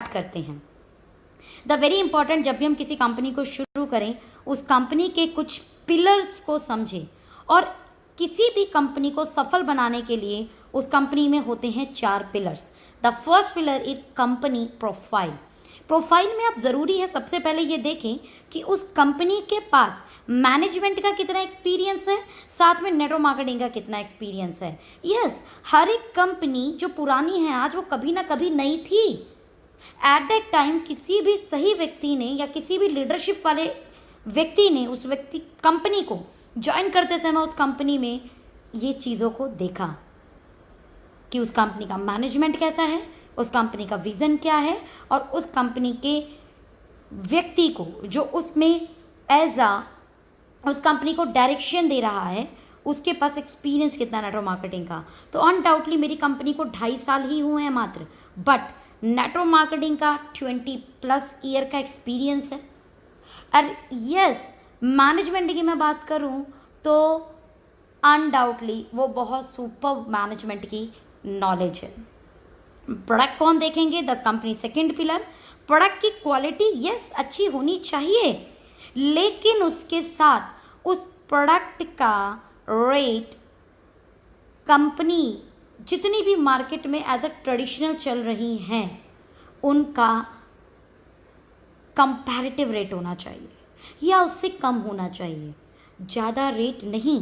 करते हैं। The very important, जब भी हम किसी कंपनी को शुरू करें उस कंपनी के कुछ पिलर्स को समझें, और किसी भी कंपनी को सफल बनाने के लिए उस कंपनी में होते हैं 4 pillars. The first pillar is company profile. Profile में आप ज़रूरी है सबसे पहले ये देखें कि उस कंपनी के पास मैनेजमेंट का कितना एक्सपीरियंस है, साथ में नेटवर्क मार्केटिंग का कितना एक्सपीरियंस है। यस, हर एक कंपनी जो पुरानी है आज वो कभी ना कभी नई थी। एट दैट टाइम किसी भी सही व्यक्ति ने या किसी भी लीडरशिप वाले व्यक्ति ने उस व्यक्ति कंपनी को ज्वाइन करते समय उस कंपनी में ये चीज़ों को देखा कि उस कंपनी का मैनेजमेंट कैसा है, उस कंपनी का विज़न क्या है, और उस कंपनी के व्यक्ति को जो उसमें उस कंपनी को डायरेक्शन दे रहा है उसके पास एक्सपीरियंस कितना नेटवर्क मार्केटिंग का। तो अनडाउटली मेरी कंपनी को 2.5 साल ही हुए हैं मात्र, बट नेटवर्क मार्केटिंग का 20+ ईयर का एक्सपीरियंस है। और यस, मैनेजमेंट की मैं बात करूं तो अनडाउटली वो बहुत सुपर मैनेजमेंट की नॉलेज है। प्रोडक्ट को हम देखेंगे, the company second pillar. Product की क्वालिटी यस अच्छी होनी चाहिए, लेकिन उसके साथ उस प्रोडक्ट का रेट कंपनी जितनी भी मार्केट में एज अ ट्रेडिशनल चल रही हैं उनका कंपैरेटिव रेट होना चाहिए या उससे कम होना चाहिए, ज़्यादा रेट नहीं।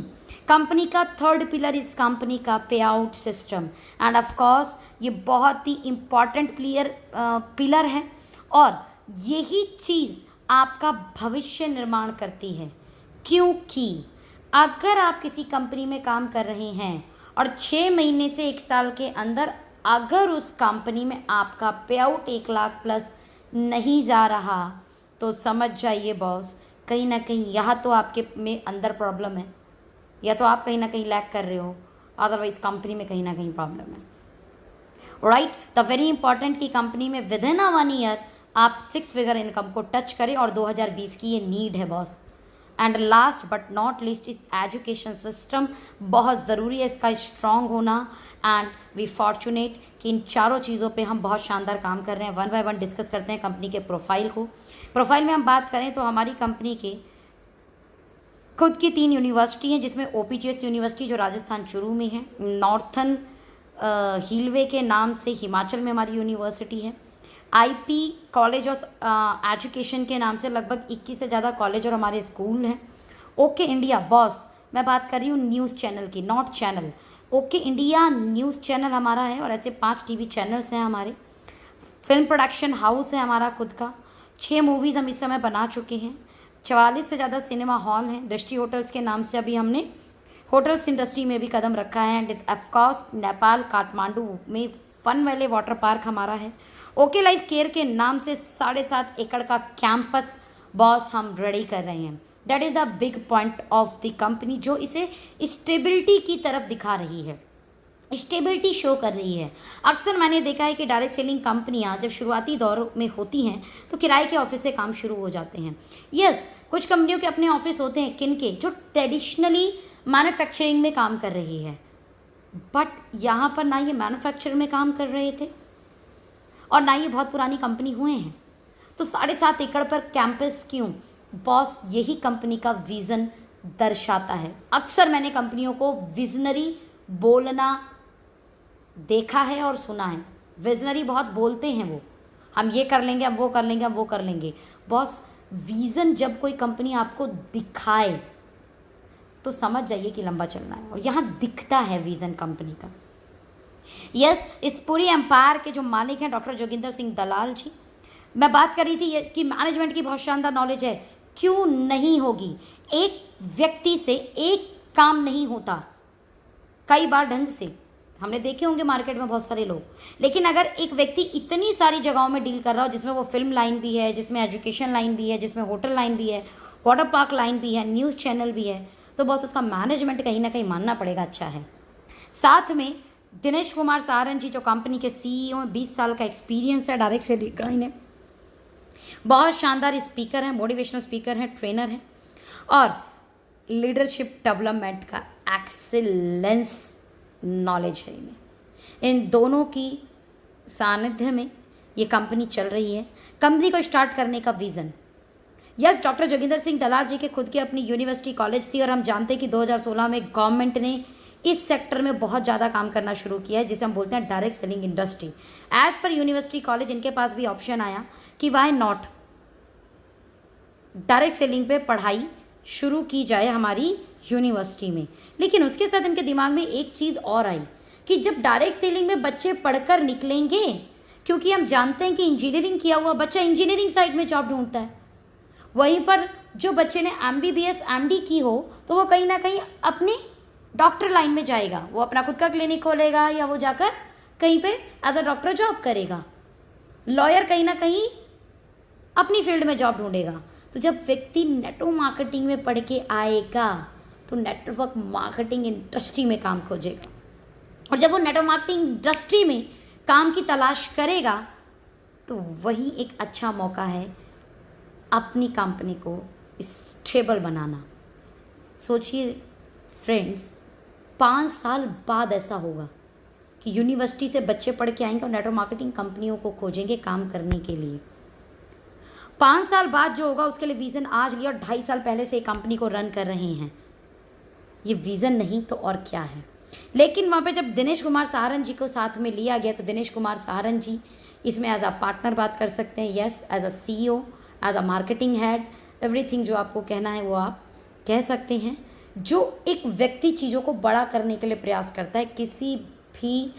कंपनी का थर्ड पिलर इस कंपनी का पे out system, end of course ये बहुत ही इम्पॉर्टेंट पिलर है, और यही चीज़ आपका भविष्य निर्माण करती है। क्योंकि अगर आप किसी कंपनी में काम कर रहे हैं और 6 महीने से 1 साल के अंदर अगर उस कंपनी में आपका पे आउट 1 लाख प्लस नहीं जा रहा, तो समझ जाइए बॉस, कहीं ना कहीं यहाँ तो आपके में अंदर प्रॉब्लम है, या तो आप कहीं ना कहीं लैक कर रहे हो, अदरवाइज कंपनी में कहीं ना कहीं प्रॉब्लम है। राइट, द वेरी इंपॉर्टेंट की कंपनी में विद इन 1 ईयर आप 6 फिगर इनकम को टच करें, और 2020 की ये नीड है boss. And last but not least is education system, बहुत ज़रूरी है इसका स्ट्रॉन्ग होना। एंड वी फॉर्चुनेट कि इन चारों चीज़ों पे हम बहुत शानदार काम कर रहे हैं। 1 बाय 1 डिस्कस करते हैं कंपनी के प्रोफाइल को। प्रोफाइल में हम बात करें तो हमारी कंपनी के खुद की 3 यूनिवर्सिटी हैं, जिसमें OPGS यूनिवर्सिटी जो राजस्थान चूरू में है, नॉर्थन हिलवे के नाम से हिमाचल में हमारी यूनिवर्सिटी है, IP कॉलेज ऑफ एजुकेशन के नाम से लगभग 21 से ज़्यादा कॉलेज और हमारे स्कूल हैं। ओके इंडिया बॉस, मैं बात कर रही हूँ न्यूज़ चैनल की, not channel. Okay India news channel हमारा है, और ऐसे 5 TV चैनल्स हैं हमारे। फिल्म प्रोडक्शन हाउस है हमारा खुद का, 6 मूवीज़ हम इस समय बना चुके हैं, 44 से ज़्यादा सिनेमा हॉल हैं। दृष्टि होटल्स के नाम से अभी हमने होटल्स इंडस्ट्री में भी कदम रखा है। एंड ऑफकोर्स नेपाल काठमांडू में फन वैली वाटर पार्क हमारा है। ओके लाइफ केयर के नाम से 7.5 एकड़ का कैंपस बॉस हम रेडी कर रहे हैं। That is the big point of the company, जो इसे स्टेबिलिटी की तरफ दिखा रही है, स्टेबिलिटी शो कर रही है। अक्सर मैंने देखा है कि डायरेक्ट सेलिंग कंपनियां जब शुरुआती दौर में होती हैं तो किराए के ऑफिस से काम शुरू हो जाते हैं। यस, कुछ कंपनियों के अपने ऑफिस होते हैं किनके, जो ट्रेडिशनली मैन्युफैक्चरिंग में काम कर रही है, बट यहाँ पर ना ये मैन्युफैक्चरिंग में काम कर रहे थे और ना ये बहुत पुरानी कंपनी हुए हैं। तो 7.5 एकड़ पर कैंपस क्यों बॉस? यही कंपनी का विज़न दर्शाता है। अक्सर मैंने कंपनियों को विजनरी बोलना देखा है और सुना है। विजनरी बहुत बोलते हैं वो, हम ये कर लेंगे, हम वो कर लेंगे, हम वो कर लेंगे। बॉस, विज़न जब कोई कंपनी आपको दिखाए तो समझ जाइए कि लंबा चलना है, और यहाँ दिखता है विज़न कंपनी का। यस, इस पूरी एम्पायर के जो मालिक हैं डॉक्टर जोगिंदर सिंह दलाल जी। मैं बात कर रही थी कि मैनेजमेंट की बहुत शानदार नॉलेज है, क्यों नहीं होगी? एक व्यक्ति से एक काम नहीं होता कई बार ढंग से, हमने देखे होंगे मार्केट में बहुत सारे लोग, लेकिन अगर एक व्यक्ति इतनी सारी जगहों में डील कर रहा हो, जिसमें वो फिल्म लाइन भी है, जिसमें एजुकेशन लाइन भी है, जिसमें होटल लाइन भी है, वाटर पार्क लाइन भी है, न्यूज़ चैनल भी है, तो बस उसका मैनेजमेंट कहीं ना कहीं मानना पड़ेगा अच्छा है। साथ में दिनेश कुमार सारन जी जो कंपनी के CEO हैं, 20 साल का एक्सपीरियंस है डायरेक्ट से लेकर इन्हें, बहुत शानदार स्पीकर हैं, मोटिवेशनल स्पीकर हैं, ट्रेनर हैं, और लीडरशिप डेवलपमेंट का एक्सीलेंस नॉलेज है इन्हें। इन दोनों की सानिध्य में ये कंपनी चल रही है। कंपनी को स्टार्ट करने का vision, yes, doctor Joginder Singh Dalal ji के खुद की अपनी यूनिवर्सिटी कॉलेज थी और हम जानते हैं कि 2016 में गवर्नमेंट ने इस सेक्टर में बहुत ज़्यादा काम करना शुरू किया है, जिसे हम बोलते हैं direct selling industry. As per university college इनके पास भी ऑप्शन आया कि वाई नॉट डायरेक्ट सेलिंग पे पढ़ाई शुरू की जाए हमारी यूनिवर्सिटी में। लेकिन उसके साथ इनके दिमाग में एक चीज़ और आई कि जब डायरेक्ट सेलिंग में बच्चे पढ़कर निकलेंगे, क्योंकि हम जानते हैं कि इंजीनियरिंग किया हुआ बच्चा इंजीनियरिंग साइड में जॉब ढूंढता है, वहीं पर जो बच्चे ने MBBS MD की हो तो वो कहीं ना कहीं अपने डॉक्टर लाइन में जाएगा, वो अपना खुद का क्लिनिक खोलेगा या वो जाकर कहीं पे एज अ डॉक्टर जॉब करेगा। लॉयर कहीं ना कहीं अपनी फील्ड में जॉब ढूंढेगा। तो जब व्यक्ति नेटवर्क मार्केटिंग में पढ़ के आएगा तो नेटवर्क मार्केटिंग इंडस्ट्री में काम खोजेगा, और जब वो नेटवर्क मार्केटिंग इंडस्ट्री में काम की तलाश करेगा तो वही एक अच्छा मौका है अपनी कंपनी को स्टेबल बनाना। सोचिए फ्रेंड्स, 5 साल बाद ऐसा होगा कि यूनिवर्सिटी से बच्चे पढ़ के आएंगे और नेटवर्क मार्केटिंग कंपनियों को खोजेंगे काम करने के लिए। 5 साल बाद जो होगा उसके लिए विज़न आज लिया और 2.5 साल पहले से कंपनी को रन कर रहे हैं। ये विज़न नहीं तो और क्या है। लेकिन वहाँ पे जब दिनेश कुमार सहारन जी को साथ में लिया गया तो दिनेश कुमार सहारन जी इसमें एज अ पार्टनर बात कर सकते हैं, yes, as a CEO, as a marketing head, everything जो आपको कहना है वो आप कह सकते हैं। जो एक व्यक्ति चीज़ों को बड़ा करने के लिए प्रयास करता है, किसी भी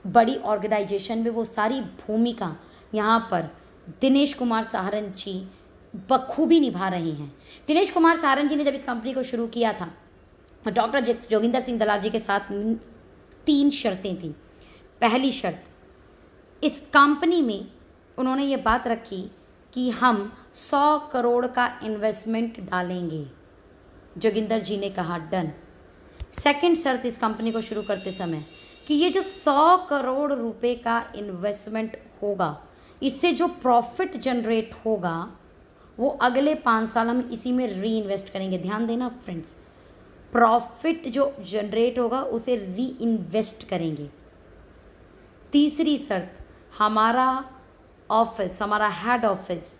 बड़ी ऑर्गेनाइजेशन में वो सारी भूमिका यहाँ पर दिनेश कुमार सहारन जी बखूबी निभा रहे हैं। दिनेश कुमार सहारन जी ने जब इस कंपनी को शुरू किया था डॉक्टर जोगिंदर सिंह दलाल जी के साथ 3 शर्तें थी। पहली शर्त, इस कंपनी में उन्होंने ये बात रखी कि हम 100 करोड़ का इन्वेस्टमेंट डालेंगे। जोगिंदर जी ने कहा डन। सेकंड शर्त इस कंपनी को शुरू करते समय कि ये जो 100 करोड़ रुपए का इन्वेस्टमेंट होगा, इससे जो प्रॉफिट जनरेट होगा वो अगले 5 साल हम इसी में री इन्वेस्ट करेंगे। ध्यान देना फ्रेंड्स, प्रॉफिट जो जनरेट होगा उसे री इन्वेस्ट करेंगे। तीसरी शर्त, हमारा ऑफिस, हमारा हेड ऑफिस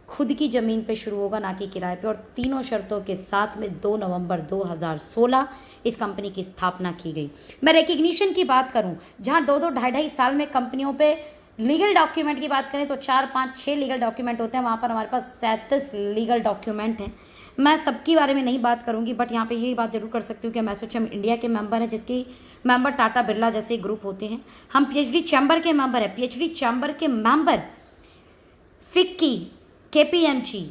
खुद की ज़मीन पे शुरू होगा, ना कि किराए पे। और तीनों शर्तों के साथ में 2 नवंबर 2016 इस कंपनी की स्थापना की गई। मैं रिकग्निशन की बात करूं, जहां 2-2, 2.5 साल में कंपनियों पे लीगल डॉक्यूमेंट की बात करें तो 4, 5, 6 लीगल डॉक्यूमेंट होते हैं, वहाँ पर हमारे पास 37 लीगल डॉक्यूमेंट हैं। मैं सबके बारे में नहीं बात करूंगी, बट यहाँ पे यही बात जरूर कर सकती हूँ कि एसोचैम इंडिया के मेंबर हैं, जिसकी मेंबर टाटा बिरला जैसे ग्रुप होते हैं। हम PhD चैम्बर के मेंबर हैं। PhD चैम्बर के मेंबर फिक्की, KPMG,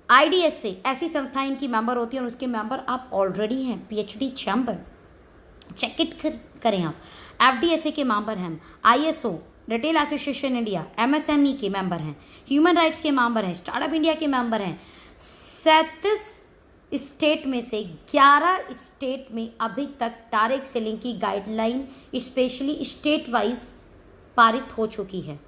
IDSA ऐसी संस्थाएं इनकी मेंबर होती हैं और उसके मेंबर आप ऑलरेडी हैं। PhD चैम्बर चेक इट करें आप। FDSA के मेंबर हैं, ISO retail association India, MSME के मेंबर हैं, ह्यूमन राइट्स के मेंबर हैं, स्टार्टअप इंडिया के मेंबर हैं। 37 स्टेट में से 11 स्टेट में अभी तक डायरेक्ट सेलिंग की गाइडलाइन स्पेशली स्टेट वाइज पारित हो चुकी है,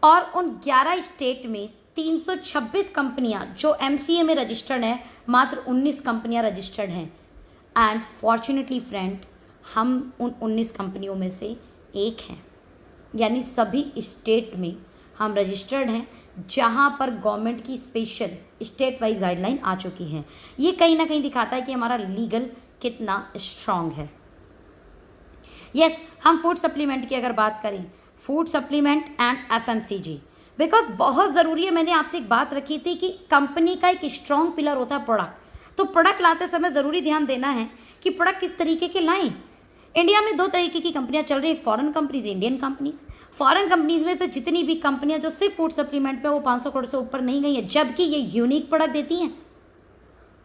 और उन 11 स्टेट में 326 कंपनियां जो MCA में रजिस्टर्ड हैं, मात्र 19 कंपनियां रजिस्टर्ड हैं। एंड फॉर्चुनेटली फ्रेंड, हम उन 19 कंपनियों में से एक हैं, यानी सभी स्टेट में हम रजिस्टर्ड हैं जहां पर गवर्नमेंट की स्पेशल स्टेट वाइज गाइडलाइन आ चुकी है। ये कहीं ना कहीं दिखाता है कि हमारा लीगल कितना स्ट्रांग है। यस, हम फूड सप्लीमेंट की अगर बात करें, food supplement and FMCG, because बहुत ज़रूरी है। मैंने आपसे एक बात रखी थी कि कंपनी का एक स्ट्रॉन्ग पिलर होता है प्रोडक्ट। तो प्रोडक्ट लाते समय ज़रूरी ध्यान देना है कि प्रोडक्ट किस तरीके के लाएं। इंडिया में 2 तरीके की कंपनियां चल रही है, foreign companies, Indian companies. Foreign companies में से जितनी भी कंपनियां जो सिर्फ फूड सप्लीमेंट पे वो 500 करोड़ से ऊपर नहीं गई है, जबकि ये यूनिक प्रोडक्ट देती हैं,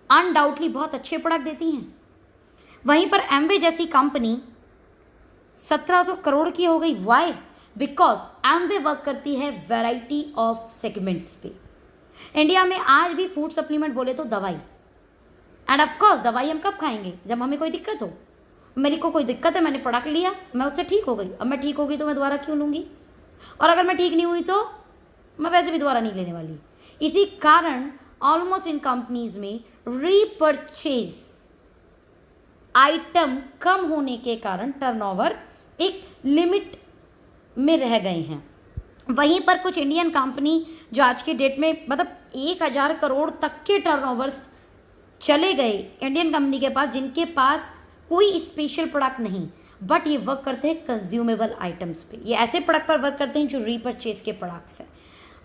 अनडाउटली बहुत अच्छे प्रोडक्ट देती हैं। वहीं पर एमवे जैसी कंपनी 1700 करोड़ की हो गई। वाई? बिकॉज एमवे वर्क करती है वैरायटी ऑफ सेगमेंट्स पे। इंडिया में आज भी फूड सप्लीमेंट बोले तो दवाई, एंड ऑफकोर्स दवाई हम कब खाएंगे? जब हमें कोई दिक्कत हो। मेरी को कोई दिक्कत है, मैंने प्रोडक्ट लिया, मैं उससे ठीक हो गई, अब मैं ठीक हो गई तो मैं दोबारा क्यों लूँगी? और अगर मैं ठीक नहीं हुई तो मैं वैसे भी दोबारा नहीं लेने वाली। इसी कारण ऑलमोस्ट इन कंपनीज में रीपरचेज आइटम कम होने के कारण टर्नओवर एक लिमिट में रह गए हैं। वहीं पर कुछ इंडियन कंपनी जो आज के डेट में मतलब 1,000 करोड़ तक के टर्नओवर्स चले गए इंडियन कंपनी के पास, जिनके पास कोई स्पेशल प्रोडक्ट नहीं, बट ये वर्क करते हैं कंज्यूमेबल आइटम्स पे। ये ऐसे प्रोडक्ट पर वर्क करते हैं जो रीपरचेज के प्रोडक्ट्स हैं।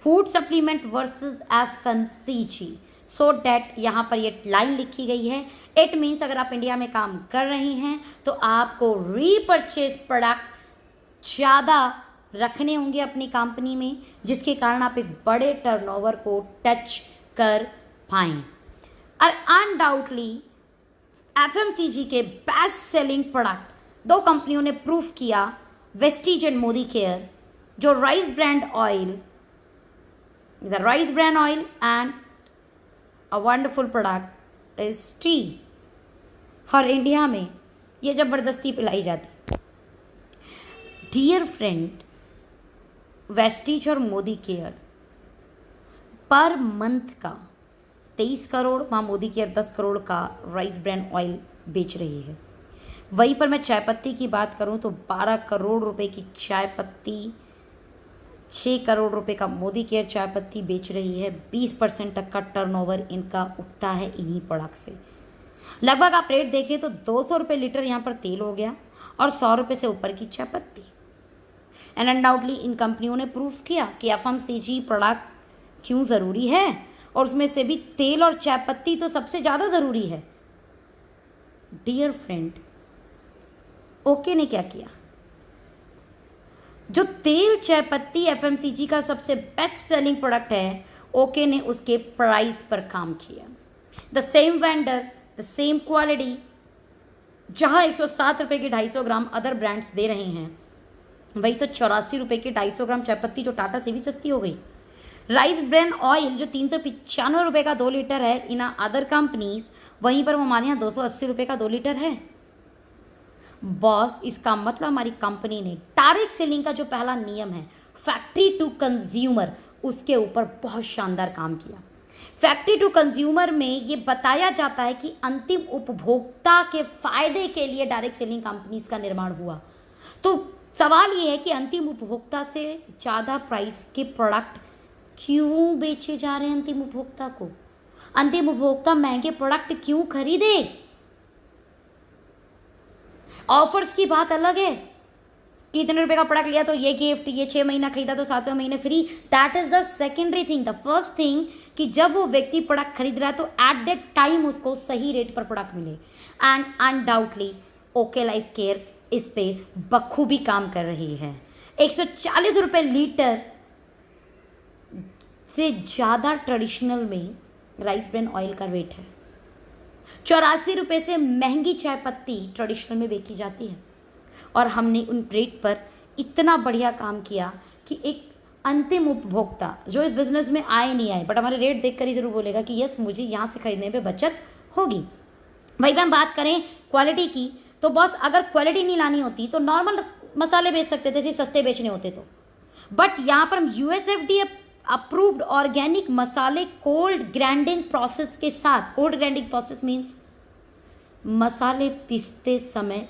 Food supplement versus FMCG, so that यहाँ पर ये लाइन लिखी गई है। इट मीन्स अगर आप इंडिया में काम कर रहे हैं तो आपको रीपरचेज प्रोडक्ट ज़्यादा रखने होंगे अपनी कंपनी में, जिसके कारण आप एक बड़े टर्नओवर को टच कर पाएँ। और अनडाउटली FMCG के बेस्ट सेलिंग प्रोडक्ट 2 कंपनियों ने प्रूफ किया, वेस्टीज एंड मोदी केयर, जो rice brand oil, the rice brand oil and a wonderful product is T. और इंडिया में ये ज़बरदस्ती पिलाई जाती है। डियर फ्रेंड, वेस्टीज और मोदी केयर पर मंथ का 23 करोड़, वहाँ मोदी केयर 10 करोड़ का राइस ब्रांड ऑयल बेच रही है। वहीं पर मैं चाय पत्ती की बात करूँ तो 12 करोड़ रुपए की चाय पत्ती, 6 करोड़ रुपए का मोदी केयर चाय पत्ती बेच रही है। 20% तक का टर्नओवर इनका उठता है इन्हीं प्रोडक्ट से। लगभग आप रेट देखें तो 200 रुपये लीटर यहाँ पर तेल हो गया और 100 रुपये से ऊपर की चाय पत्ती। एंड अनडाउटली इन कंपनियों ने प्रूफ किया कि FMCG प्रोडक्ट क्यों ज़रूरी है, और उसमें से भी तेल और चाय पत्ती तो सबसे ज़्यादा ज़रूरी है। डियर फ्रेंड, ओके ने क्या किया? जो तेल चाय पत्ती FMCG का सबसे बेस्ट सेलिंग प्रोडक्ट है, ओके ने उसके प्राइस पर काम किया। The same vendor, the same quality, जहाँ 107 रुपये की 250 ग्राम अदर ब्रांड्स दे रहे हैं, वही 184 रुपये की 250 ग्राम चाय पत्ती जो टाटा से भी सस्ती हो गई। राइस ब्रांड ऑयल जो 395 रुपये का 2 लीटर है इन अदर कंपनीज, वहीं पर वो हमारे यहाँ 280 रुपये का 2 लीटर है। बॉस, इसका मतलब हमारी कंपनी ने डायरेक्ट सेलिंग का जो पहला नियम है फैक्ट्री टू कंज्यूमर, उसके ऊपर बहुत शानदार काम किया। फैक्ट्री टू कंज्यूमर में ये बताया जाता है कि अंतिम उपभोक्ता के फायदे के लिए डायरेक्ट सेलिंग कंपनीज का निर्माण हुआ। तो सवाल ये है कि अंतिम उपभोक्ता से ज़्यादा प्राइस के प्रोडक्ट क्यों बेचे जा रहे हैं अंतिम उपभोक्ता को? अंतिम उपभोक्ता महंगे प्रोडक्ट क्यों खरीदे? ऑफर्स की बात अलग है कि इतने रुपए का प्रोडक्ट लिया तो ये गिफ्ट, ये 6 महीना खरीदा तो 7वें महीने free. That is the secondary thing. The first thing कि जब वो व्यक्ति प्रोडक्ट खरीद रहा है तो एट दैट टाइम उसको सही रेट पर प्रोडक्ट मिले। And undoubtedly okay life care इस पे बखूबी काम कर रही है। 140 रुपये लीटर से ज़्यादा ट्रेडिशनल में राइस ब्रांड ऑयल का रेट है। 84 रुपये से महंगी चाय पत्ती ट्रेडिशनल में बेची जाती है, और हमने उन रेट पर इतना बढ़िया काम किया कि एक अंतिम उपभोक्ता जो इस बिज़नेस में आए नहीं आए, बट हमारे रेट देखकर ही ज़रूर बोलेगा कि यस, मुझे यहाँ से खरीदने पे बचत होगी। वहीं पर हम बात करें क्वालिटी की, तो बॉस अगर क्वालिटी नहीं लानी होती तो नॉर्मल मसाले बेच सकते थे, सिर्फ सस्ते बेचने होते तो। बट यहाँ पर हम USFDA अप्रूव्ड ऑर्गेनिक मसाले कोल्ड ग्राइंडिंग प्रोसेस के साथ, कोल्ड ग्राइंडिंग प्रोसेस मीन्स मसाले पीसते समय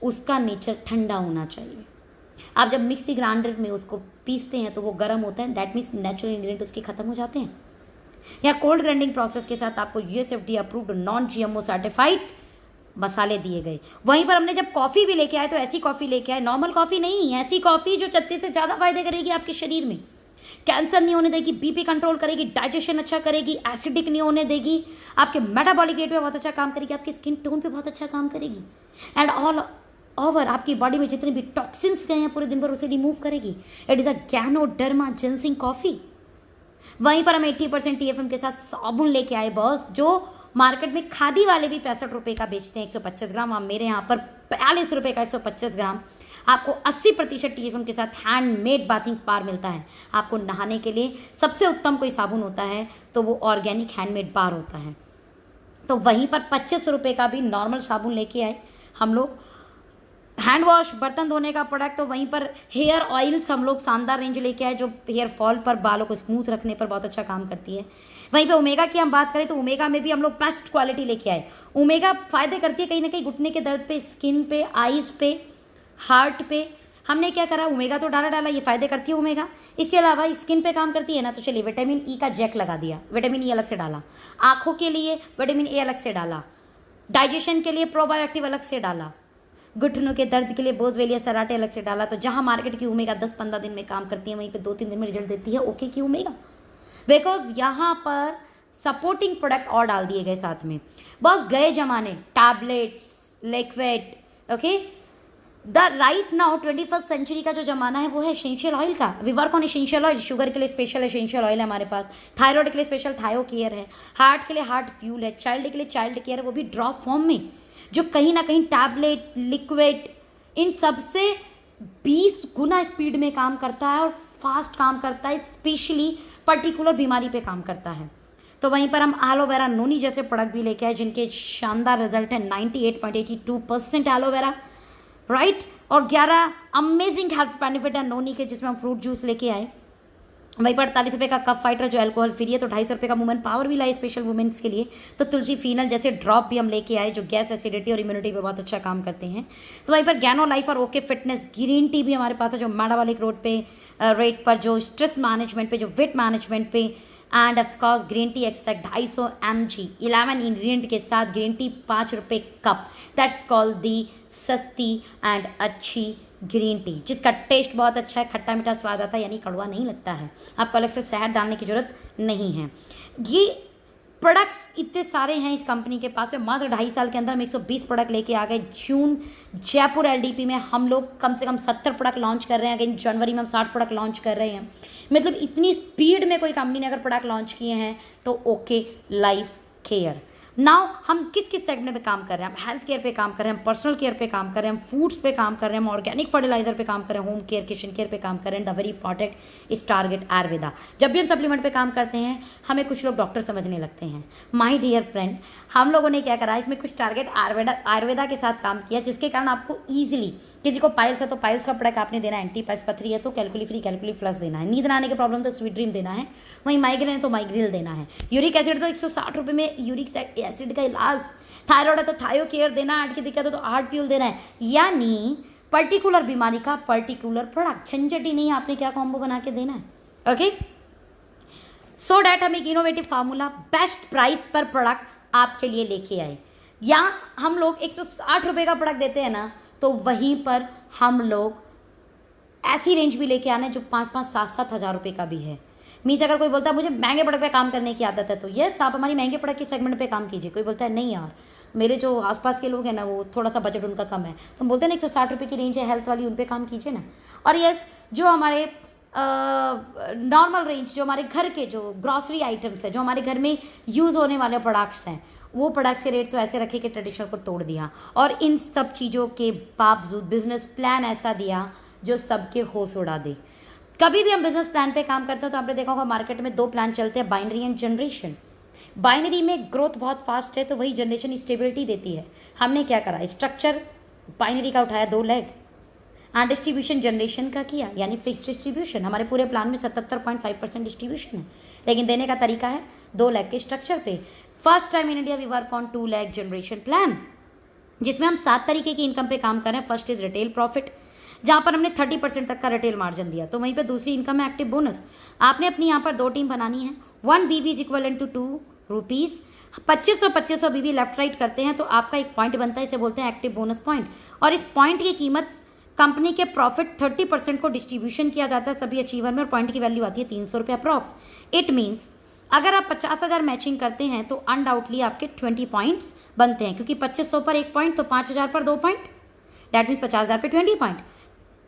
उसका नेचर ठंडा होना चाहिए। आप जब मिक्सी ग्राइंडर में उसको पीसते हैं तो वो गर्म होता है, दैट मीन्स नेचुरल इंग्रेडिएंट उसके खत्म हो जाते हैं। या कोल्ड ग्राइंडिंग प्रोसेस के साथ आपको USFDA approved non GMO certified मसाले दिए गए। वहीं पर हमने जब कॉफ़ी भी लेके आए तो ऐसी कॉफ़ी लेके आए, नॉर्मल कॉफ़ी नहीं, ऐसी कॉफ़ी जो 36 से ज़्यादा फायदे करेगी आपके शरीर में। कैंसर नहीं होने देगी, BP कंट्रोल करेगी, डाइजेशन अच्छा करेगी, एसिडिक नहीं होने देगी, आपके मेटाबॉलिक रेट पे बहुत अच्छा काम करेगी, आपकी स्किन टोन पे बहुत अच्छा काम करेगी, एंड ऑल ओवर आपकी बॉडी में जितने भी टॉक्सिन्स गए हैं पूरे दिन भर उसे रिमूव करेगी। It is a ganoderma ginseng coffee. वहीं पर हम 80% TFM के साथ साबुन लेके आए बॉस, जो मार्केट में खादी वाले भी 65 रुपये का बेचते हैं 125 ग्राम, हम मेरे यहाँ पर 42 रुपये का 125 ग्राम। आपको 80% TFM के साथ हैंडमेड बाथिंग बार मिलता है। आपको नहाने के लिए सबसे उत्तम कोई साबुन होता है तो वो ऑर्गेनिक हैंडमेड बार होता है। तो वहीं पर 25 रुपये का भी नॉर्मल साबुन लेके आए हम लोग। हैंड वॉश, बर्तन धोने का प्रोडक्ट, तो वहीं पर हेयर ऑयल्स हम लोग शानदार रेंज लेके आए जो हेयर फॉल पर, बालों को स्मूथ रखने पर बहुत अच्छा काम करती है। वहीं पे ओमेगा की हम बात करें तो ओमेगा में भी हम लोग बेस्ट क्वालिटी लेके आए। ओमेगा फ़ायदे करती है कहीं ना कहीं घुटने के दर्द पे, स्किन पे, आइज़ पे, हार्ट पे, हमने क्या करा, ओमेगा तो डाला, ये फ़ायदे करती है ओमेगा। इसके अलावा स्किन पे काम करती है ना, तो चलिए विटामिन ई का जैक लगा दिया, विटामिन ई अलग से डाला। आँखों के लिए विटामिन ए अलग से डाला। डाइजेशन के लिए प्रोबायोटिक अलग से डाला। घुटनों के दर्द के लिए बोसवेलिया सराटे अलग से डाला। तो जहाँ मार्केट की ओमेगा 10-15 दिन में काम करती है, वहीं पे 2-3 दिन में रिजल्ट देती है ओके की ओमेगा, बिकॉज यहाँ पर सपोर्टिंग प्रोडक्ट और डाल दिए गए साथ में। बस गए जमाने tablets, liquid, okay. The right now 21st century का जो जमाना है वो है एसेंशियल ऑयल का। We work on essential oil. Sugar के लिए स्पेशल एसेंशियल ऑयल है हमारे पास, थायराइड के लिए स्पेशल थायो केयर है, हार्ट के लिए हार्ट फ्यूल है, चाइल्ड के लिए चाइल्ड केयर है, वो भी ड्रॉप फॉर्म में, जो कहीं ना कहीं टैबलेट, लिक्विड, इन सब से 20 गुना स्पीड में काम करता है और फास्ट काम करता है, स्पेशली पर्टिकुलर बीमारी पे काम करता है। तो वहीं पर हम एलोवेरा नोनी जैसे प्रोडक्ट भी लेके आए जिनके शानदार रिजल्ट है, 98.82% एलोवेरा, राइट। और 11 अमेजिंग हेल्थ बेनिफिट है नोनी के, जिसमें हम फ्रूट जूस लेके आए। वहीं पर 48 रुपये का कफ फाइटर जो अल्कोहल फ्री है। तो 250 रुपये का वुमेन पावर भी लाए स्पेशल वुमेन्स के लिए। तो तुलसी फीनल जैसे ड्रॉप भी हम लेके आए जो गैस, एसिडिटी और इम्यूनिटी पे बहुत अच्छा काम करते हैं। तो वहीं पर गैनो लाइफ और ओके फिटनेस ग्रीन टी भी हमारे पास है, जो मेटाबॉलिक रोड पे रेट पर, जो स्ट्रेस मैनेजमेंट पे, जो वेट मैनेजमेंट पे, and of course green tea extract 250 mg 11 ingredient के साथ ग्रीन टी 5 रुपये कप। दैट्स कॉल्ड दी सस्ती एंड अच्छी ग्रीन टी, जिसका टेस्ट बहुत अच्छा है, खट्टा मीठा स्वाद आता है, यानी कड़वा नहीं लगता है। आपको अलग से शहद डालने की जरूरत नहीं है। ये प्रोडक्ट्स इतने सारे हैं इस कंपनी के पास में। मात्र 2.5 साल के अंदर हम 120 प्रोडक्ट लेके आ गए। जून जयपुर एलडीपी में हम लोग कम से कम 70 प्रोडक्ट लॉन्च कर रहे हैं। अगेन जनवरी में हम 60 प्रोडक्ट लॉन्च कर रहे हैं। मतलब इतनी स्पीड में कोई कंपनी ने अगर प्रोडक्ट लॉन्च किए हैं तो ओके लाइफ केयर। नाउ हम किस किस सेगमेंट पे काम कर रहे हैं? हम हेल्थ केयर पे काम कर रहे हैं, हम पर्सनल केयर पे काम कर रहे हैं, हम फूड्स पे काम कर रहे हैं, हम ऑर्गेनिक फर्टिलाइजर पे काम कर रहे हैं, होम केयर, किचन केयर पे काम कर रहे हैं। The very important is target Ayurveda. जब भी हम सप्लीमेंट पे काम करते हैं हमें कुछ लोग डॉक्टर समझने लगते हैं। माई डियर फ्रेंड, हम लोगों ने क्या करा, इसमें कुछ टारगेट आयुर्वेदा के साथ काम किया, जिसके कारण आपको ईजिली, किसी को पाइल्स है तो पाइल्स का प्रोडक्ट आपने देना है, एंटी पाइल्स पथरी है तो कैलकुली फ्री कैलकुली प्लस देना है, नींद ना आने के प्रॉब्लम तो स्वीट ड्रीम देना है, वहीं माइग्रेन है तो माइग्रिल देना है, यूरिक एसिड तो 160 रुपये में यूरिक एसिड का इलाज, थायराइड है तो थायो केयर देना, हार्ट की दिक्कत है तो हार्ट फ्यूल देना है। यानी पर्टिकुलर बीमारी का पर्टिकुलर प्रोडक्ट, झंझट ही नहीं है, आपने क्या कॉम्बो बना के देना है। ओके, सो डैट हम एक इनोवेटिव फार्मूला बेस्ट प्राइस पर प्रोडक्ट आपके लिए लेके आए। या हम लोग 160 रुपये का प्रोडक्ट देते हैं ना, तो वहीं पर हम लोग ऐसी रेंज भी लेके आना है जो 5-5, 7-7 हज़ार रुपये का भी है। मीन्स अगर कोई बोलता है मुझे महंगे प्रोडक्ट पे काम करने की आदत है, तो यस आप हमारी महंगे प्रोडक्ट के सेगमेंट पे काम कीजिए। कोई बोलता है नहीं यार मेरे जो आसपास के लोग हैं ना वो थोड़ा सा बजट उनका कम है, तो हम बोलते हैं ना 160 रुपये की रेंज है हेल्थ वाली, उन पे काम कीजिए ना। और यस जो हमारे नॉर्मल रेंज, जो हमारे घर के जो ग्रॉसरी आइटम्स है, जो हमारे घर में यूज़ होने वाले प्रोडक्ट्स हैं, वो प्रोडक्ट्स के रेट तो ऐसे रखे कि ट्रेडिशनल को तोड़ दिया। और इन सब चीज़ों के बावजूद बिजनेस प्लान ऐसा दिया जो सबके होश उड़ा दे। कभी भी हम बिजनेस प्लान पे काम करते हैं तो आपने देखा होगा मार्केट में 2 प्लान चलते हैं, बाइनरी एंड जनरेशन। बाइनरी में ग्रोथ बहुत फास्ट है तो वही जनरेशन स्टेबिलिटी देती है। हमने क्या करा, स्ट्रक्चर बाइनरी का उठाया 2 लेग, एंड डिस्ट्रीब्यूशन जनरेशन का किया, यानी फिक्स डिस्ट्रीब्यूशन। हमारे पूरे प्लान में 77.5% डिस्ट्रीब्यूशन है, लेकिन देने का तरीका है 2 लेग के स्ट्रक्चर पे। First time in India we work on 2 leg generation plan, जिसमें हम 7 तरीके की इनकम पे काम कर रहे हैं। फर्स्ट इज रिटेल प्रॉफिट, जहाँ पर हमने 30% तक का रिटेल मार्जिन दिया। तो वहीं पे दूसरी इनकम है एक्टिव बोनस। आपने अपनी यहाँ पर 2 टीम बनानी है, 1 BB is equal to 2 rupees. 2500 BB left right करते हैं तो आपका एक पॉइंट बनता है, इसे बोलते हैं एक्टिव बोनस पॉइंट। और इस पॉइंट की कीमत कंपनी के प्रॉफिट 30% को डिस्ट्रीब्यूशन किया जाता है सभी अचीवर में, और पॉइंट की वैल्यू आती है 300 रुपये अप्रॉक्स। इट मीन्स अगर आप 50,000 मैचिंग करते हैं तो अनडाउटली आपके 20 पॉइंट्स बनते हैं, क्योंकि 2500 पर 1 पॉइंट तो 5000 पर 2 पॉइंट, दैट मीन्स 50,000 पे 20 पॉइंट।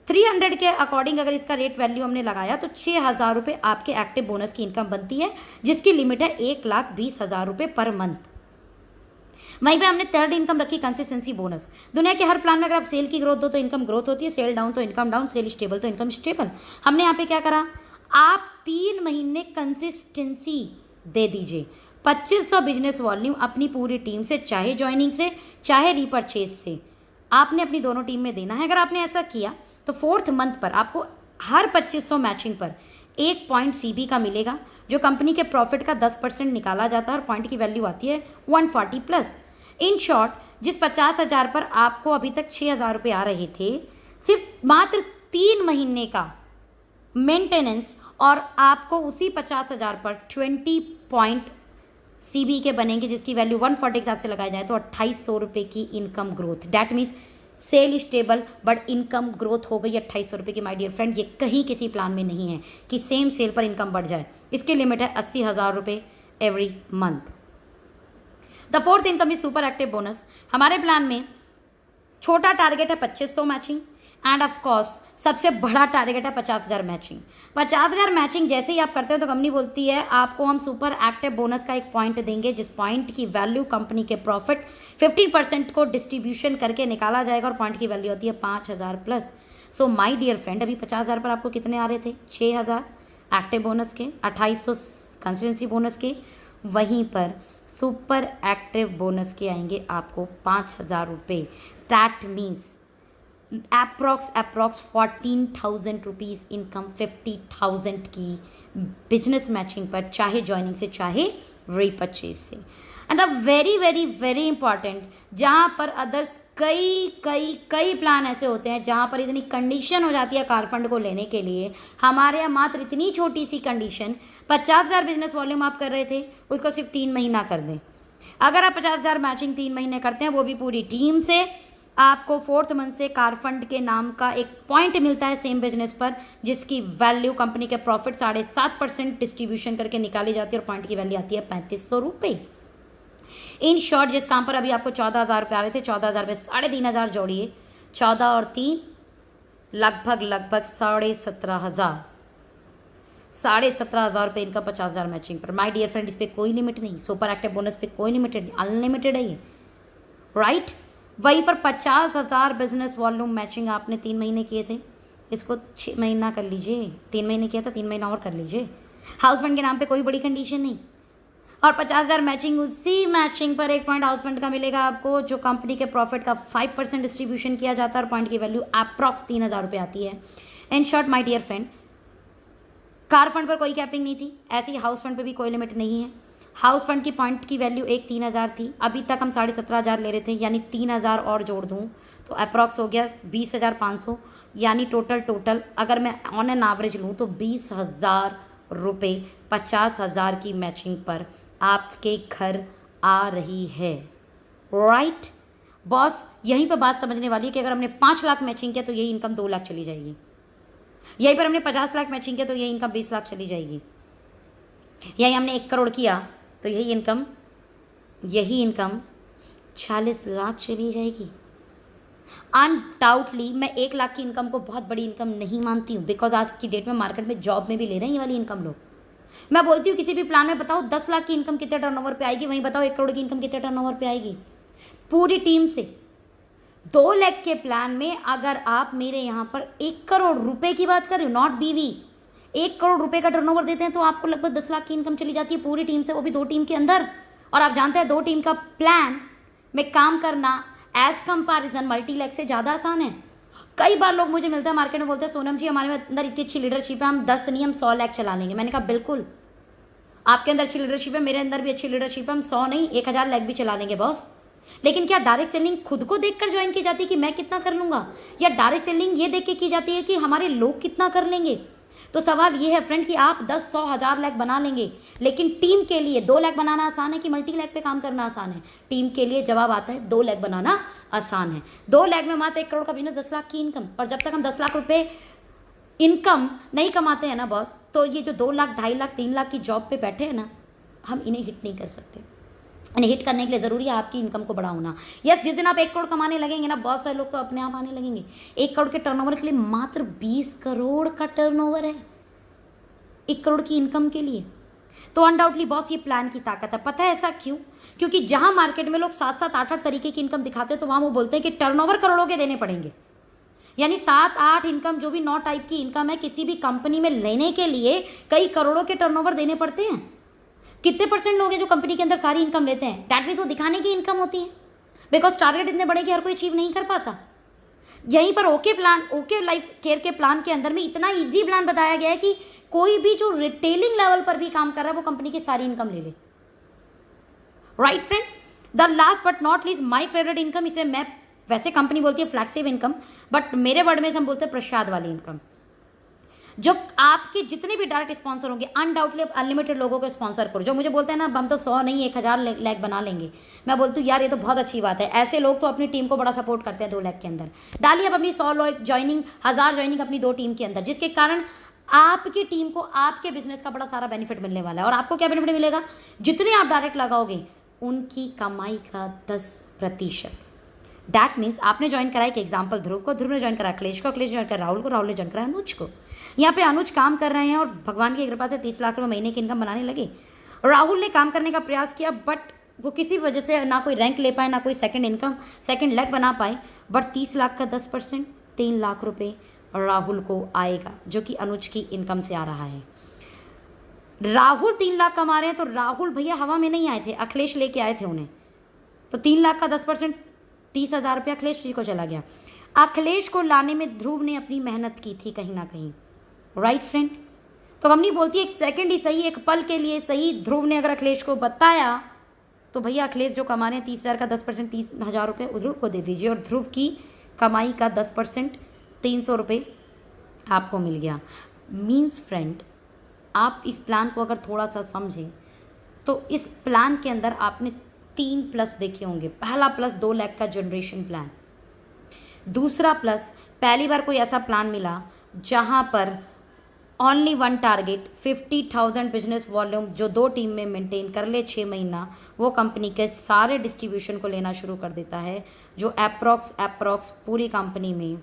300 के अकॉर्डिंग अगर इसका रेट वैल्यू हमने लगाया तो 6,000 रुपये आपके एक्टिव बोनस की इनकम बनती है, जिसकी लिमिट है 1,20,000 रुपये पर मंथ। वहीं पे हमने थर्ड इनकम रखी कंसिस्टेंसी बोनस। दुनिया के हर प्लान में अगर आप सेल की ग्रोथ दो तो इनकम ग्रोथ होती है, सेल डाउन तो इनकम डाउन, सेल स्टेबल तो इनकम स्टेबल। हमने यहाँ पे क्या करा, आप 3 महीने कंसिस्टेंसी दे दीजिए। 2500 बिजनेस वॉल्यूम अपनी पूरी टीम से, चाहे ज्वाइनिंग से चाहे रीपरचेज से, आपने अपनी दोनों टीम में देना है। अगर आपने ऐसा किया तो 4th मंथ पर आपको हर 2500 मैचिंग पर 1 पॉइंट CB का मिलेगा, जो कंपनी के प्रॉफिट का 10% निकाला जाता है, और पॉइंट की वैल्यू आती है 140 प्लस। इन शॉर्ट, जिस 50,000 पर आपको अभी तक 6,000 रुपये आ रहे थे, सिर्फ मात्र 3 महीने का मेंटेनेंस और आपको उसी 50,000 पर 20 पॉइंट CB के बनेंगे, जिसकी वैल्यू 140 के हिसाब से लगाई जाए तो 2800 रुपये की income growth. That means sale stable but income growth हो गई 2800 रुपये की। माय डियर फ्रेंड, ये कहीं किसी प्लान में नहीं है कि सेम सेल पर इनकम बढ़ जाए। इसकी लिमिट है 80,000 रुपये every month. The fourth income is super active bonus. हमारे प्लान में छोटा टारगेट है 2500 मैचिंग एंड ऑफ कोर्स सबसे बड़ा टारगेट है 50,000 मैचिंग। 50,000 मैचिंग जैसे ही आप करते हो तो कंपनी बोलती है आपको हम सुपर एक्टिव बोनस का एक पॉइंट देंगे, जिस पॉइंट की वैल्यू कंपनी के प्रॉफिट 15% को डिस्ट्रीब्यूशन करके निकाला जाएगा और पॉइंट की वैल्यू होती है 5,000 plus. So my dear friend, अभी 50,000 पर आपको कितने आ रहे थे? 6,000 एक्टिव बोनस के, 2800 कंसिस्टेंसी बोनस के। वहीं पर सुपर एक्टिव बोनस के आएंगे आपको 5,000 रुपये। That means approx 14,000 rupees income 50,000 की बिजनेस मैचिंग पर, चाहे ज्वाइनिंग से चाहे रीपरचेज से। And a very very very important, जहाँ पर अदर्स कई प्लान ऐसे होते हैं जहाँ पर इतनी कंडीशन हो जाती है कार फंड को लेने के लिए, हमारे यहाँ मात्र इतनी छोटी सी कंडीशन, 50,000 बिजनेस वॉल्यूम आप कर रहे थे उसको सिर्फ 3 महीना कर दें। अगर आप 50,000 मैचिंग 3 महीने करते हैं, वो भी पूरी टीम से, आपको 4th मंथ से कार फंड के नाम का एक पॉइंट मिलता है सेम बिजनेस पर, जिसकी वैल्यू कंपनी के प्रॉफिट 7.5% डिस्ट्रीब्यूशन करके निकाली जाती है और पॉइंट की वैल्यू आती है 3,500 रुपये। इन शॉर्ट, जिस काम पर अभी आपको 14,000 रुपये आ रहे थे, 14,000 में 3,500 जोड़िए, 14 और 3 लगभग 17,500, 17,500 रुपये इनका 50,000 मैचिंग पर। माय डियर फ्रेंड, इस पर कोई लिमिट नहीं, सुपर एक्टिव बोनस पे कोई लिमिट नहीं, अनलिमिटेड है ये, राइट। वहीं पर 50,000 बिजनेस वॉल्यूम मैचिंग आपने 3 महीने किए थे, इसको 6 महीना कर लीजिए। 3 महीने किया था, 3 महीना और कर लीजिए। हाउस फंड के नाम पे कोई बड़ी कंडीशन नहीं, और 50,000 मैचिंग, उसी मैचिंग पर एक पॉइंट हाउस फंड का मिलेगा आपको, जो कंपनी के प्रॉफिट का 5% डिस्ट्रीब्यूशन किया जाता है और पॉइंट की वैल्यू अप्रॉक्स 3,000 रुपये आती है। In short my dear friend, car fund पर कोई कैपिंग नहीं थी, ऐसी हाउस फंड पर भी कोई लिमिट नहीं है। हाउस फंड की पॉइंट की वैल्यू 3,000 थी, अभी तक हम 17,500 ले रहे थे, यानी 3,000 और जोड़ दूँ तो अप्रॉक्स हो गया 20,500, यानी टोटल अगर मैं ऑन एन एवरेज लूँ तो 20,000 रुपये 50,000 की मैचिंग पर आपके घर आ रही है, राइट। बॉस यहीं पर बात समझने वाली है कि अगर हमने 5 लाख मैचिंग किया तो यही इनकम 2 लाख चली जाएगी, यहीं पर हमने 50 लाख मैचिंग किया तो यही इनकम 20 लाख चली जाएगी, यही हमने 1 करोड़ किया तो यही इनकम 40 लाख चली जाएगी। अनडाउटली मैं 1 लाख की इनकम को बहुत बड़ी इनकम नहीं मानती हूँ, बिकॉज आज की डेट में मार्केट में जॉब में भी ले रहे हैं ये वाली इनकम लोग। मैं बोलती हूँ किसी भी प्लान में बताओ 10 लाख की इनकम कितने टर्नओवर पे आएगी, वहीं बताओ 1 करोड़ की इनकम कितने टर्नओवर पे आएगी पूरी टीम से। 2 लाख के प्लान में अगर आप मेरे यहाँ पर 1 करोड़ रुपए की बात कर रहे हो, नॉट बीवी, 1 करोड़ रुपए का टर्नओवर देते हैं तो आपको लगभग 10 लाख की इनकम चली जाती है पूरी टीम से, वो भी 2 टीम के अंदर। और आप जानते हैं 2 टीम का प्लान में काम करना एज कंपैरिजन मल्टीलैक से ज़्यादा आसान है। कई बार लोग मुझे मिलते हैं मार्केट में, बोलते हैं सोनम जी हमारे अंदर इतनी अच्छी लीडरशिप है, हम 10 नहीं हम 100 लाख चला लेंगे। मैंने कहा बिल्कुल, आपके अंदर अच्छी लीडरशिप है, मेरे अंदर भी अच्छी लीडरशिप है, हम 100 नहीं 1,000 लाख भी चला लेंगे बॉस। लेकिन क्या डायरेक्ट सेलिंग खुद को देखकर ज्वाइन की जाती है कि मैं कितना कर लूँगा, या डायरेक्ट सेलिंग ये देख के की जाती है कि हमारे लोग कितना कर लेंगे? तो सवाल ये है फ्रेंड कि आप 10, 100, 1,000 लाख बना लेंगे, लेकिन टीम के लिए 2 लाख बनाना आसान है कि मल्टी लाख पे काम करना आसान है? टीम के लिए जवाब आता है 2 लाख बनाना आसान है। 2 लाख में मात्र 1 करोड़ का बिजनेस 10 लाख की इनकम, और जब तक हम 10 लाख रुपए इनकम नहीं कमाते हैं ना बॉस, तो ये जो 2 लाख 2.5 लाख 3 लाख की जॉब पे बैठे हैं ना, हम इन्हें हिट नहीं कर सकते। इन्हें हिट करने के लिए ज़रूरी है आपकी इनकम को बड़ा होना। यस, जिस दिन आप 1 करोड़ कमाने लगेंगे ना, बहुत सारे लोग तो अपने आप आने लगेंगे। 1 करोड़ के टर्नओवर के लिए मात्र 20 करोड़ का टर्नओवर है 1 करोड़ की इनकम के लिए। तो अनडाउटली बॉस ये प्लान की ताकत है। पता है ऐसा क्यों? क्योंकि जहां मार्केट में लोग 7-7, 8-8 तरीके की इनकम दिखाते हैं, तो वहां वो बोलते हैं कि टर्नओवर करोड़ों के देने पड़ेंगे। यानी 7-8 इनकम, जो भी 9 टाइप की इनकम है, किसी भी कंपनी में लेने के लिए कई करोड़ों के टर्नओवर देने पड़ते हैं। कितने % लोग हैं जो कंपनी के अंदर सारी इनकम लेते हैं? दैट मीन्स वो दिखाने की इनकम होती है, बिकॉज टारगेट इतने बड़े कि हर कोई अचीव नहीं कर पाता। यहीं पर ओके लाइफ केयर के प्लान के अंदर में इतना इजी प्लान बताया गया है कि कोई भी जो रिटेलिंग लेवल पर भी काम कर रहा है वो कंपनी की सारी इनकम ले ले, right friend. The last but not least my favourite income, इसे मैं वैसे कंपनी बोलती है फ्लैक्सिव इनकम, बट मेरे वर्ड में से हम बोलते हैं प्रसाद वाली इनकम। जो आपके जितने भी डायरेक्ट स्पॉन्सर होंगे, अनडाउटली अनलिमिटेड लोगों को स्पॉन्सर करो। जो मुझे बोलते हैं ना हम तो 100 नहीं 1000 लाख बना लेंगे, मैं बोलती हूँ यार ये तो बहुत अच्छी बात है। ऐसे लोग तो अपनी टीम को बड़ा सपोर्ट करते हैं 2 लाख के अंदर। डालिए अब अपनी 100 लोग ज्वाइनिंग, 1000 ज्वाइनिंग अपनी 2 टीम के अंदर, जिसके कारण आपकी टीम को आपके बिजनेस का बड़ा सारा बेनिफिट मिलने वाला है। और आपको क्या बेनिफिट मिलेगा? जितने आप डायरेक्ट लगाओगे उनकी कमाई का 10%। दैट मीन्स आपने ज्वाइन करा एक एग्जाम्पल ध्रुव को, ध्रुव ने ज्वाइन करा अखिलेश को, अखिलेश ने ज्वाइन करा राहुल को, राहुल ने ज्वाइन करा अनुज को। यहाँ पे अनुज काम कर रहे हैं और भगवान की कृपा से 30 लाख रुपये महीने की इनकम बनाने लगे। राहुल ने काम करने का प्रयास किया, बट वो किसी वजह से ना कोई रैंक ले पाए, ना कोई सेकंड इनकम, सेकंड लेग बना पाए। बट 30 लाख का 10% 3 लाख रुपये राहुल को आएगा, जो कि अनुज की इनकम से आ रहा है। राहुल 3 लाख कमा रहे हैं, तो राहुल भैया हवा में नहीं आए थे, अखिलेश लेके आए थे उन्हें। तो 3 लाख का 10% 30,000 रुपया अखिलेश जी को चला गया। अखिलेश को लाने में ध्रुव ने अपनी मेहनत की थी कहीं ना कहीं, राइट फ्रेंड। तो कंपनी बोलती है एक सेकंड ही सही, एक पल के लिए सही, ध्रुव ने अगर अखिलेश को बताया तो भैया अखिलेश जो कमा रहे हैं 30,000 का 10% 30,000 रुपये ध्रुव को दे दीजिए, और ध्रुव की कमाई का 10% 300 रुपये आपको मिल गया। मीन्स फ्रेंड, आप इस प्लान को अगर थोड़ा सा समझें तो इस प्लान के अंदर आपने 3 प्लस देखे होंगे। पहला प्लस 2 लाख का जनरेशन प्लान। दूसरा प्लस, पहली बार कोई ऐसा प्लान मिला जहां पर ओनली 1 टारगेट 50,000 बिजनेस वॉल्यूम जो 2 टीम में मेंटेन कर ले 6 महीना, वो कंपनी के सारे डिस्ट्रीब्यूशन को लेना शुरू कर देता है, जो अप्रॉक्स पूरी कंपनी में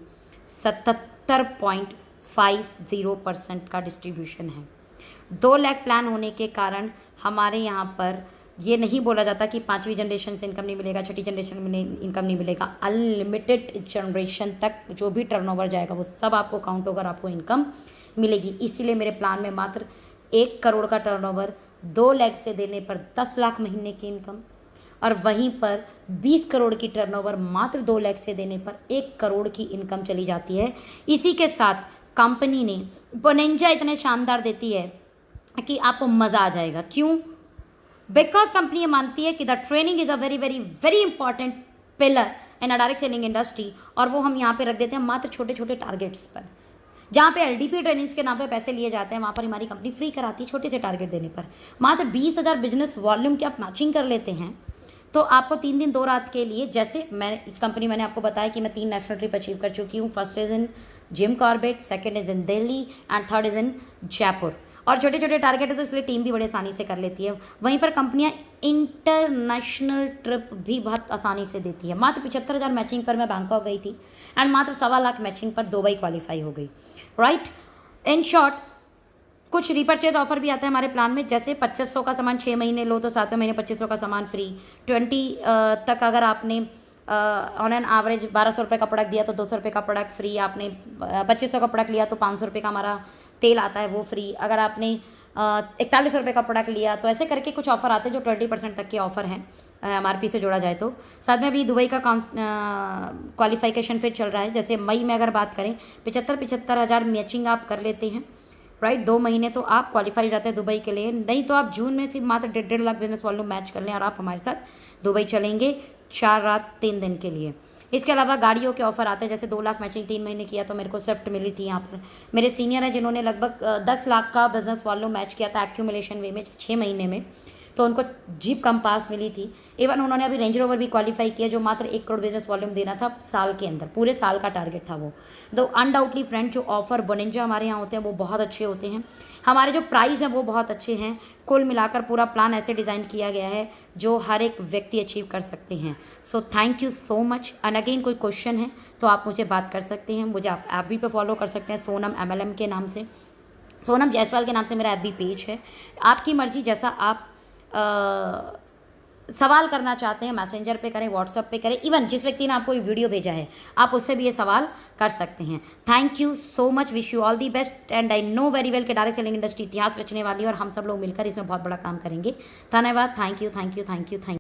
77.50% का डिस्ट्रीब्यूशन है। 2 लाख प्लान होने के कारण हमारे यहाँ पर ये नहीं बोला जाता कि 5वीं जनरेशन से इनकम नहीं मिलेगा, 6ठी जनरेशन में इनकम नहीं मिलेगा। अनलिमिटेड जनरेशन तक जो भी टर्नओवर जाएगा वो सब आपको काउंट होकर आपको इनकम मिलेगी। इसीलिए मेरे प्लान में मात्र 1 करोड़ का टर्नओवर 2 लाख से देने पर 10 लाख महीने की इनकम, और वहीं पर 20 करोड़ की टर्नओवर मात्र 2 लाख से देने पर 1 करोड़ की इनकम चली जाती है। इसी के साथ कंपनी ने बोनेंजा इतने शानदार देती है कि आपको मज़ा आ जाएगा। क्यों? बिकॉज कंपनी ये मानती है कि the training is a very very very important pillar in a direct selling industry, और वो हम यहाँ पे रख देते हैं मात्र छोटे छोटे टारगेट्स पर। जहाँ पे LDP ट्रेनिंग्स के नाम पे पैसे लिए जाते हैं, वहाँ पर हमारी कंपनी फ्री कराती है छोटे से टारगेट देने पर। मात्र 20,000 बिजनेस वॉल्यूम की आप मैचिंग कर लेते हैं तो आपको 3 दिन 2 रात के लिए, जैसे मैं इस कंपनी मैंने आपको बताया कि मैं 3 नेशनल ट्रिप अचीव कर चुकी हूँ। First is in Jim Corbett, second is in Delhi and third is in Jaipur. और छोटे छोटे टारगेट है तो इसलिए टीम भी बड़े आसानी से कर लेती है। वहीं पर कंपनियां इंटरनेशनल ट्रिप भी बहुत आसानी से देती है। मात्र 75,000 मैचिंग पर मैं बैंकॉक गई थी एंड मात्र 1.25 लाख मैचिंग पर दुबई क्वालिफाई हो गई, राइट। इन शॉर्ट, कुछ रीपरचेज ऑफर भी आता है हमारे प्लान में, जैसे 2500 का सामान 6 महीने लो तो 7वें महीने 2500 का सामान फ्री। 20 तक अगर आपने ऑन एन एवरेज 1200 रुपये का प्रोडक्ट दिया तो 200 रुपये का प्रोडक्ट फ्री। आपने 2500 का प्रोडक्ट लिया तो 500 रुपये का हमारा तेल आता है, वो फ्री। अगर आपने 4100 रुपये का प्रोडक्ट लिया तो ऐसे करके कुछ ऑफर आते हैं जो 20% तक के ऑफर हैं MRP से जोड़ा जाए तो। साथ में अभी दुबई का क्वालिफिकेशन फिर चल रहा है। जैसे मई में अगर बात करें 75 हज़ार मैचिंग आप कर लेते हैं, राइट, 2 महीने तो आप क्वालिफाई जाते हैं दुबई के लिए। नहीं तो आप जून में सिर्फ मात्र 1.5 लाख बिजनेस वॉल्यूम मैच कर लें और आप हमारे साथ दुबई चलेंगे 4 रात 3 दिन के लिए। इसके अलावा गाड़ियों के ऑफर आते हैं, जैसे 2 लाख मैचिंग 3 महीने किया तो मेरे को स्विफ्ट मिली थी। यहाँ पर मेरे सीनियर हैं जिन्होंने लगभग 10 लाख का बिजनेस वॉल्यूम मैच किया था एक्यूमुलेशन वे में 6 महीने में, तो उनको जीप कंपास मिली थी। इवन उन्होंने अभी रेंज रोवर भी क्वालिफाई किया जो मात्र 1 करोड़ बिजनेस वॉल्यूम देना था साल के अंदर, पूरे साल का टारगेट था वो। तो अनडाउटली फ्रेंड, जो ऑफर बोनेंजा हमारे यहाँ होते हैं वो बहुत अच्छे होते हैं। हमारे जो प्राइस हैं वो बहुत अच्छे हैं। कुल मिलाकर पूरा प्लान ऐसे डिज़ाइन किया गया है जो हर एक व्यक्ति अचीव कर सकते हैं। So thank you so much. And again कोई क्वेश्चन है तो आप मुझे बात कर सकते हैं। मुझे आप FB पे फॉलो कर सकते हैं, सोनम MLM के नाम से, सोनम जायसवाल के नाम से मेरा FB पेज है। आपकी मर्जी, जैसा आप सवाल करना चाहते हैं मैसेंजर पे करें, व्हाट्सएप पे करें, इवन जिस व्यक्ति ने आपको ये वीडियो भेजा है आप उससे भी ये सवाल कर सकते हैं। Thank you so much, wish you all the best and I know very well कि डायरेक्ट सेलिंग इंडस्ट्री इतिहास रचने वाली है और हम सब लोग मिलकर इसमें बहुत बड़ा काम करेंगे। धन्यवाद, thank you thank you thank you thank you.